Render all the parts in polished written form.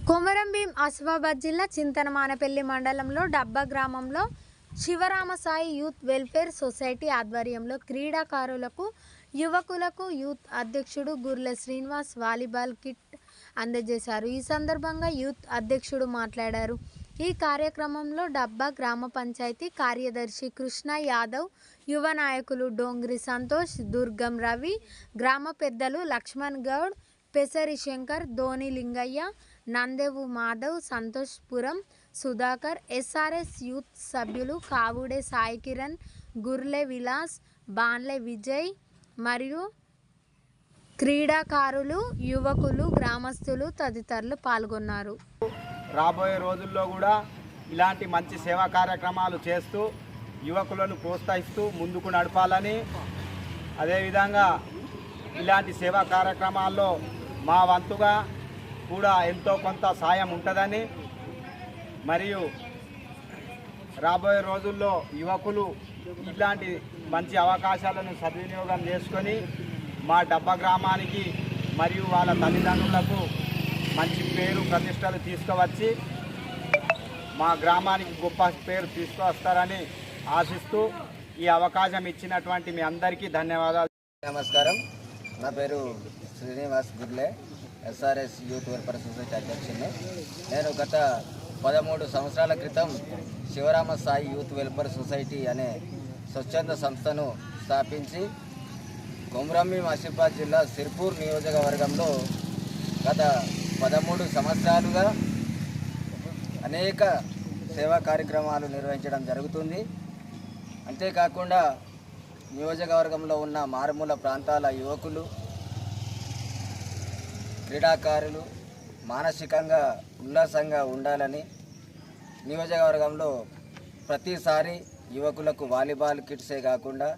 కొమరంభీం ఆసిఫాబాద్ జిల్లా చింతనమానపల్లి మండలంలో డబ్బా గ్రామంలో శివరామసాయి యూత్ వెల్ఫేర్ సొసైటీ ఆధ్వర్యంలో క్రీడాకారులకు యువకులకు యూత్ అధ్యక్షుడు గుర్ల శ్రీనివాస్ వాలీబాల్ కిట్ అందజేశారు. ఈ సందర్భంగా యూత్ అధ్యక్షుడు మాట్లాడారు. ఈ కార్యక్రమంలో డబ్బా గ్రామ పంచాయతీ కార్యదర్శి కృష్ణ యాదవ్, యువ నాయకులు డోంగ్రి సంతోష్, దుర్గం రవి, గ్రామ పెద్దలు లక్ష్మణ్ గౌడ్, పెసరి శంకర్, ధోని లింగయ్య, నందేవు మాధవ్, సంతోష్పురం సుధాకర్, ఎస్ఆర్ఎస్ యూత్ సభ్యులు కావుడే సాయి కిరణ్, గుర్లె విలాస్, బాన్లే విజయ్ మరియు క్రీడాకారులు, యువకులు, గ్రామస్తులు తదితరులు పాల్గొన్నారు. రాబోయే రోజుల్లో కూడా ఇలాంటి మంచి సేవా కార్యక్రమాలు చేస్తూ యువకులను ప్రోత్సహిస్తూ ముందుకు నడపాలని, అదేవిధంగా ఇలాంటి సేవా కార్యక్రమాల్లో మా వంతుగా కూడా ఎంతో కొంత సాయం ఉంటుందని, మరియు రాబోయే రోజుల్లో యువకులు ఇలాంటి మంచి అవకాశాలను సద్వినియోగం చేసుకొని మా డబ్బా గ్రామానికి మరియు వాళ్ళ తల్లిదండ్రులకు మంచి పేరు ప్రతిష్టలు తీసుకువచ్చి మా గ్రామానికి గొప్ప పేరు తీసుకువస్తారని ఆశిస్తూ ఈ అవకాశం ఇచ్చినటువంటి మీ అందరికీ ధన్యవాదాలు. నమస్కారం, నా పేరు Srinivas గుర్లే, SRS youth welfare society అధ్యక్షుడిని. నేను గత 13 సంవత్సరాల క్రితం Shivarama Sai youth welfare society అనే స్వచ్ఛంద సంస్థను స్థాపించి కొమరంభీం ఆసిఫాబాద్ జిల్లా సిర్పూర్ నియోజకవర్గంలో గత 13 సంవత్సరాలుగా అనేక సేవా కార్యక్రమాలు నిర్వహించడం జరుగుతుంది. అంతేకాకుండా నియోజకవర్గంలో ఉన్న మారుమూల ప్రాంతాల యువకులు, క్రీడాకారులు మానసికంగా ఉల్లాసంగా ఉండాలని నియోజకవర్గంలో ప్రతిసారి యువకులకు వాలీబాల్ కిట్సే కాకుండా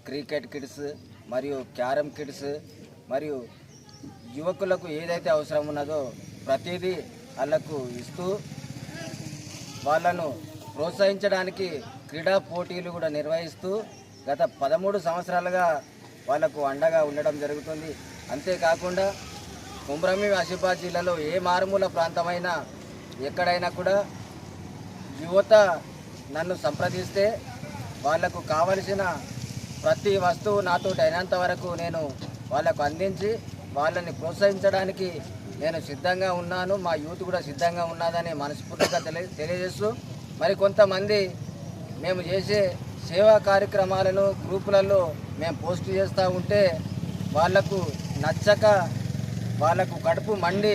క్రికెట్ కిట్స్ మరియు క్యారమ్ కిట్స్ మరియు యువకులకు ఏదైతే అవసరం ఉన్నదో ప్రతిదీ వాళ్ళకు ఇస్తూ వాళ్ళను ప్రోత్సహించడానికి క్రీడా పోటీలు కూడా నిర్వహిస్తూ గత 13 సంవత్సరాలుగా వాళ్లకు అండగా ఉండడం జరుగుతుంది. అంతేకాకుండా కొమరంభీం ఆసిఫాబాద్ జిల్లాలో ఏ మారుమూల ప్రాంతమైనా ఎక్కడైనా కూడా యువత నన్ను సంప్రదిస్తే వాళ్లకు కావలసిన ప్రతి వస్తువు నాతో అయినంత వరకు నేను వాళ్ళకు అందించి వాళ్ళని ప్రోత్సహించడానికి నేను సిద్ధంగా ఉన్నాను. మా యూత్ కూడా సిద్ధంగా ఉన్నదని మనస్ఫూర్తిగా తెలియజేస్తూ, మరి కొంతమంది మేము చేసే సేవా కార్యక్రమాలను గ్రూపులలో మేము పోస్ట్ చేస్తూ ఉంటే వాళ్లకు నచ్చక, వాళ్లకు కడుపు మండి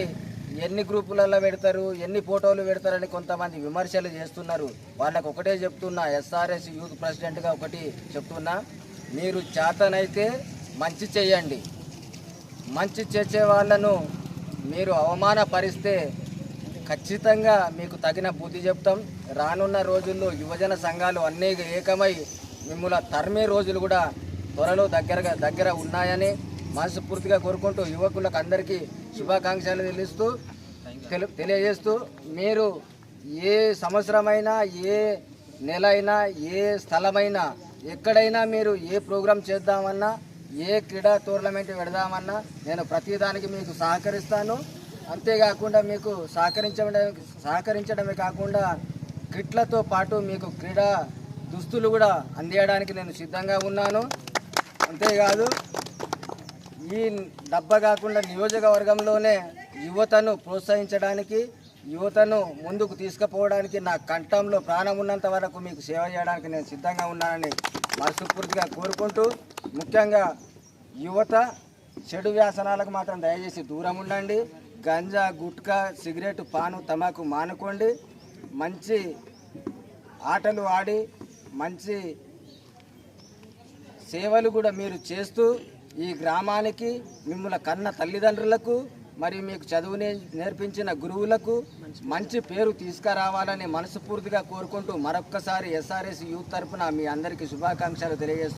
ఎన్ని గ్రూపులలో పెడతారు, ఎన్ని ఫోటోలు పెడతారని కొంతమంది విమర్శలు చేస్తున్నారు. వాళ్ళకు ఒకటే చెప్తున్నా, ఎస్ఆర్ఎస్ యూత్ ప్రెసిడెంట్గా ఒకటి చెప్తున్నా, మీరు చేతనైతే మంచి చేయండి. మంచి చేసే వాళ్ళను మీరు అవమానపరిస్తే ఖచ్చితంగా మీకు తగిన బుద్ధి చెప్తాం. రానున్న రోజుల్లో యువజన సంఘాలు అన్నీ ఏకమై మిమ్మల్ని తరిమే రోజులు కూడా త్వరలో దగ్గర ఉన్నాయని మనస్ఫూర్తిగా కోరుకుంటూ యువకులకు అందరికీ శుభాకాంక్షలు తెలియజేస్తూ, మీరు ఏ సంవత్సరమైనా, ఏ నెల అయినా, ఏ స్థలమైనా, ఎక్కడైనా మీరు ఏ ప్రోగ్రాం చేద్దామన్నా, ఏ క్రీడా టోర్నమెంట్ పెడదామన్నా నేను ప్రతిదానికి మీకు సహకరిస్తాను. అంతేకాకుండా మీకు సహకరించడమే కాకుండా కిట్లతో పాటు మీకు క్రీడా దుస్తులు కూడా అందించడానికి నేను సిద్ధంగా ఉన్నాను. అంతేకాదు, ఈ డబ్బా కాకుండా నియోజకవర్గంలోనే యువతను ప్రోత్సహించడానికి, యువతను ముందుకు తీసుకుపోవడానికి నా కంఠంలో ప్రాణం ఉన్నంత వరకు మీకు సేవ చేయడానికి నేను సిద్ధంగా ఉన్నానని మనస్ఫూర్తిగా కోరుకుంటూ, ముఖ్యంగా యువత చెడు వ్యసనాలకు మాత్రం దయచేసి దూరం ఉండండి. గంజా, గుట్కా, సిగరెట్, పాను, తమాకు మానుకోండి. మంచి ఆటలు ఆడి మంచి సేవలు కూడా మీరు చేస్తూ ఈ గ్రామానికి, మిమ్మల్ని కన్న తల్లిదండ్రులకు, మరియు మీకు చదువుని నేర్పించిన గురువులకు మంచి పేరు తీసుకురావాలని మనస్ఫూర్తిగా కోరుకుంటూ మరొక్కసారి ఎస్ఆర్ఎస్ యూత్ తరఫున మీ అందరికీ శుభాకాంక్షలు తెలియజేస్తున్నాను.